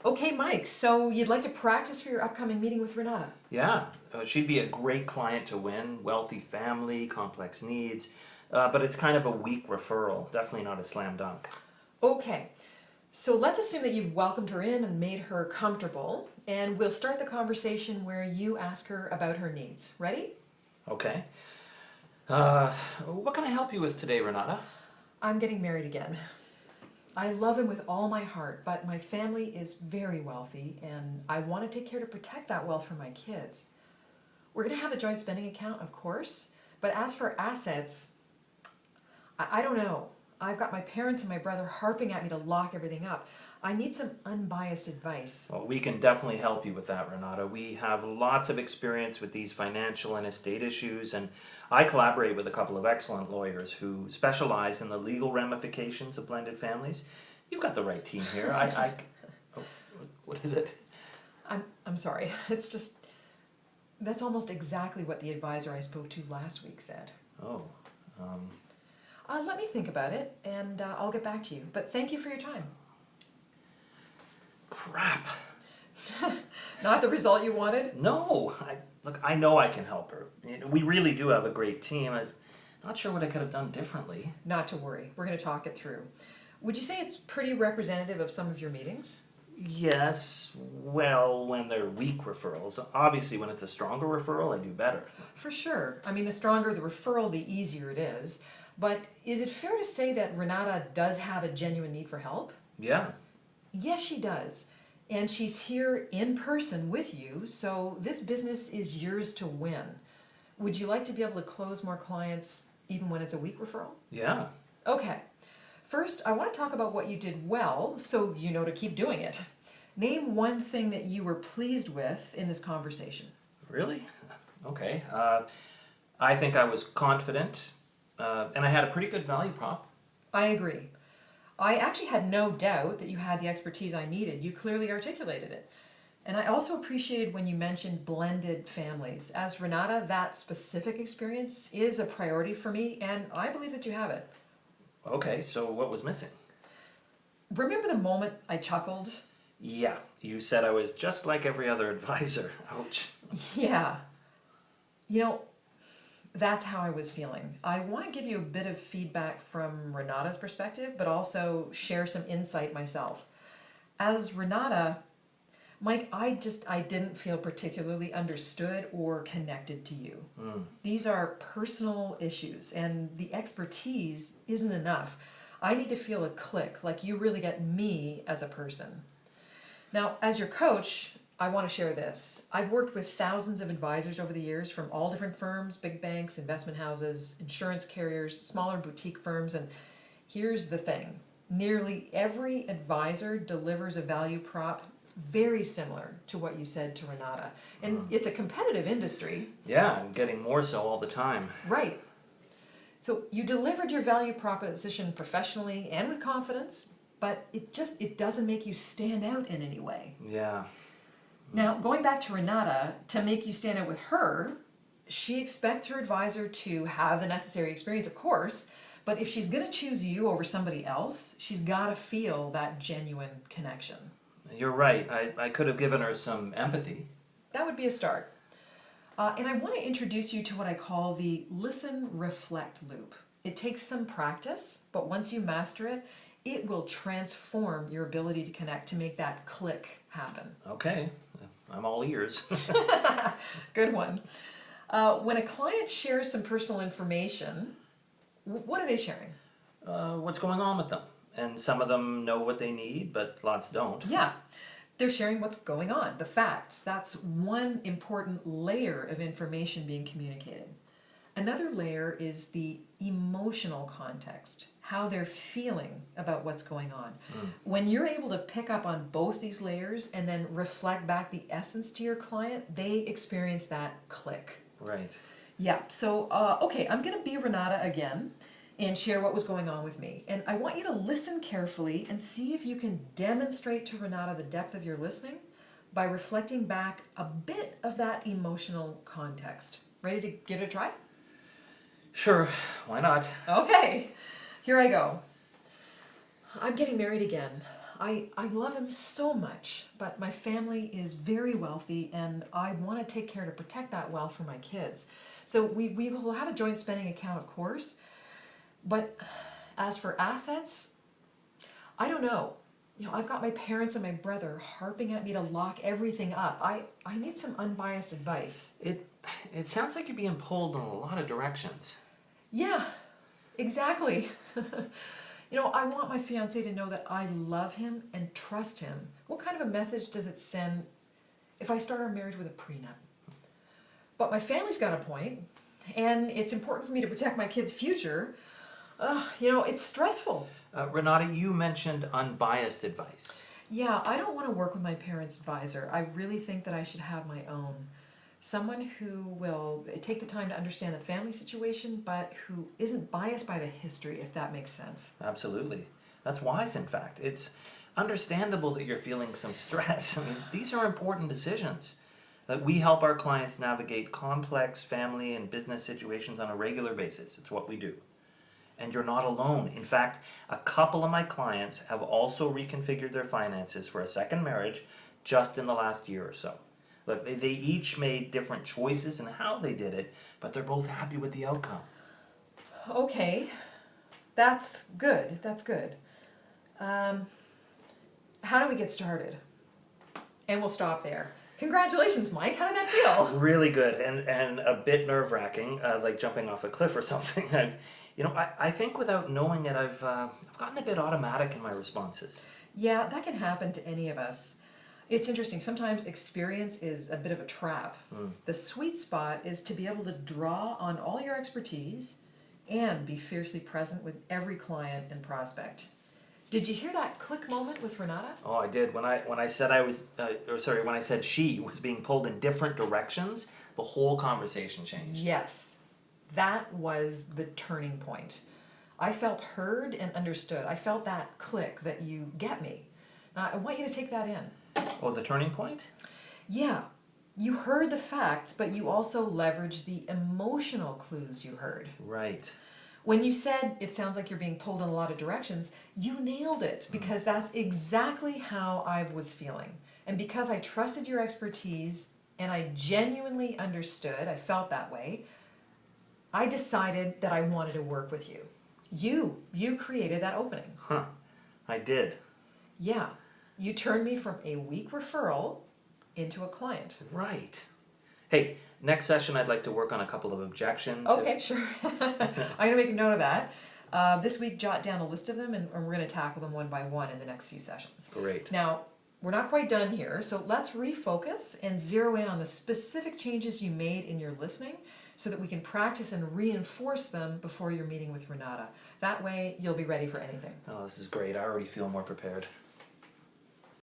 Okay, Mike, so you'd like to practice for your upcoming meeting with Renata? Yeah, she'd be a great client to win. Wealthy family, complex needs, but it's kind of a weak referral. Definitely not a slam dunk. Okay, so let's assume that you've welcomed her in and made her comfortable, and we'll start the conversation where you ask her about her needs. Ready? Okay. What can I help you with today, Renata? I'm getting married again. I love him with all my heart, but my family is very wealthy, and I want to take care to protect that wealth for my kids. We're going to have a joint spending account, of course, but as for assets, I don't know. I've got my parents and my brother harping at me to lock everything up. I need some unbiased advice. Well, we can definitely help you with that, Renata. We have lots of experience with these financial and estate issues, and I collaborate with a couple of excellent lawyers who specialize in the legal ramifications of blended families. You've got the right team here. Oh, what is it? I'm sorry. It's just that's almost exactly what the advisor I spoke to last week said. Oh, um, Let me think about it, and I'll get back to you. But thank you for your time. crap. Not the result you wanted? No, look, I know I can help her. We really do have a great team. I'm not sure what I could have done differently. Not to worry. We're going to talk it through. Would you say it's pretty representative of some of your meetings? Yes, well, when they're weak referrals. Obviously, when it's a stronger referral, I do better. For sure. I mean, the stronger the referral, the easier it is. But is it fair to say that Renata does have a genuine need for help? Yeah. Yes, she does. And she's here in person with you, so this business is yours to win. Would you like to be able to close more clients even when it's a weak referral? Yeah. Okay. First, I want to talk about what you did well so you know to keep doing it. Name one thing that you were pleased with in this conversation. Really? Okay. I think I was confident, and I had a pretty good value prop. I agree. I actually had no doubt that you had the expertise I needed. You clearly articulated it. And I also appreciated when you mentioned blended families. As Renata, that specific experience is a priority for me, and I believe that you have it. Okay, so what was missing? Remember the moment I chuckled? Yeah, you said I was just like every other advisor. Ouch. Yeah. You know, that's how I was feeling. I want to give you a bit of feedback from Renata's perspective, but also share some insight myself. As Renata, Mike, I didn't feel particularly understood or connected to you. These are personal issues, and the expertise isn't enough. I need to feel a click, like you really get me as a person. Now, as your coach, I want to share this. I've worked with thousands of advisors over the years from all different firms, big banks, investment houses, insurance carriers, smaller boutique firms, and here's the thing. Nearly every advisor delivers a value prop very similar to what you said to Renata. And it's a competitive industry. Yeah, I'm getting more so all the time. Right. So you delivered your value proposition professionally and with confidence, but it doesn't make you stand out in any way. Yeah. Now, going back to Renata, to make you stand out with her, she expects her advisor to have the necessary experience, of course, but if she's going to choose you over somebody else, she's got to feel that genuine connection. You're right. I could have given her some empathy. That would be a start. And I want to introduce you to what I call the listen, reflect loop. It takes some practice, but once you master it, it will transform your ability to connect, to make that click happen. Okay, I'm all ears. Good one. When a client shares some personal information, what are they sharing? What's going on with them? And some of them know what they need, but lots don't. Yeah, they're sharing what's going on, the facts. That's one important layer of information being communicated. Another layer is the emotional context, how they're feeling about what's going on. When you're able to pick up on both these layers and then reflect back the essence to your client, they experience that click. Right. Yeah, so, okay, I'm going to be Renata again and share what was going on with me. And I want you to listen carefully and see if you can demonstrate to Renata the depth of your listening by reflecting back a bit of that emotional context. Ready to give it a try? Sure, why not? Okay, here I go. I'm getting married again. I love him so much, but my family is very wealthy and I want to take care to protect that wealth for my kids. So we will have a joint spending account, of course, but as for assets, I don't know. I've got my parents and my brother harping at me to lock everything up. I need some unbiased advice. It sounds like you're being pulled in a lot of directions. Yeah, exactly. I want my fiance to know that I love him and trust him. What kind of a message does it send if I start our marriage with a prenup? But my family's got a point, and it's important for me to protect my kids' future. It's stressful. Renata, you mentioned unbiased advice. Yeah, I don't want to work with my parents' advisor. I really think that I should have my own. Someone who will take the time to understand the family situation, but who isn't biased by the history, if that makes sense. Absolutely. That's wise, in fact. It's understandable that you're feeling some stress. I mean, these are important decisions. That we help our clients navigate complex family and business situations on a regular basis. It's what we do. And you're not alone. In fact, a couple of my clients have also reconfigured their finances for a second marriage just in the last year or so. Look, they each made different choices in how they did it, but they're both happy with the outcome. Okay, that's good. That's good. How do we get started? And we'll stop there. Congratulations, Mike. How did that feel? Really good and a bit nerve-wracking, like jumping off a cliff or something. I think without knowing it, I've gotten a bit automatic in my responses. Yeah, that can happen to any of us. It's interesting. Sometimes experience is a bit of a trap. The sweet spot is to be able to draw on all your expertise and be fiercely present with every client and prospect. Did you hear that click moment with Renata? Oh, I did. When I said when I said she was being pulled in different directions, the whole conversation changed. Yes, that was the turning point. I felt heard and understood. I felt that click that you get me. I want you to take that in. Oh, the turning point? Yeah, you heard the facts, but you also leveraged the emotional clues you heard. Right. When you said it sounds like you're being pulled in a lot of directions, you nailed it because that's exactly how I was feeling. And because I trusted your expertise and I genuinely understood, I felt that way, I decided that I wanted to work with you. You created that opening. Huh. I did. Yeah. You turned me from a weak referral into a client. Right. Hey, next session I'd like to work on a couple of objections. Okay, sure. I'm going to make a note of that. This week, jot down a list of them, and we're going to tackle them one by one in the next few sessions. Great. Now, we're not quite done here, so let's refocus and zero in on the specific changes you made in your listening so that we can practice and reinforce them before your meeting with Renata. That way, you'll be ready for anything. Oh, this is great. I already feel more prepared.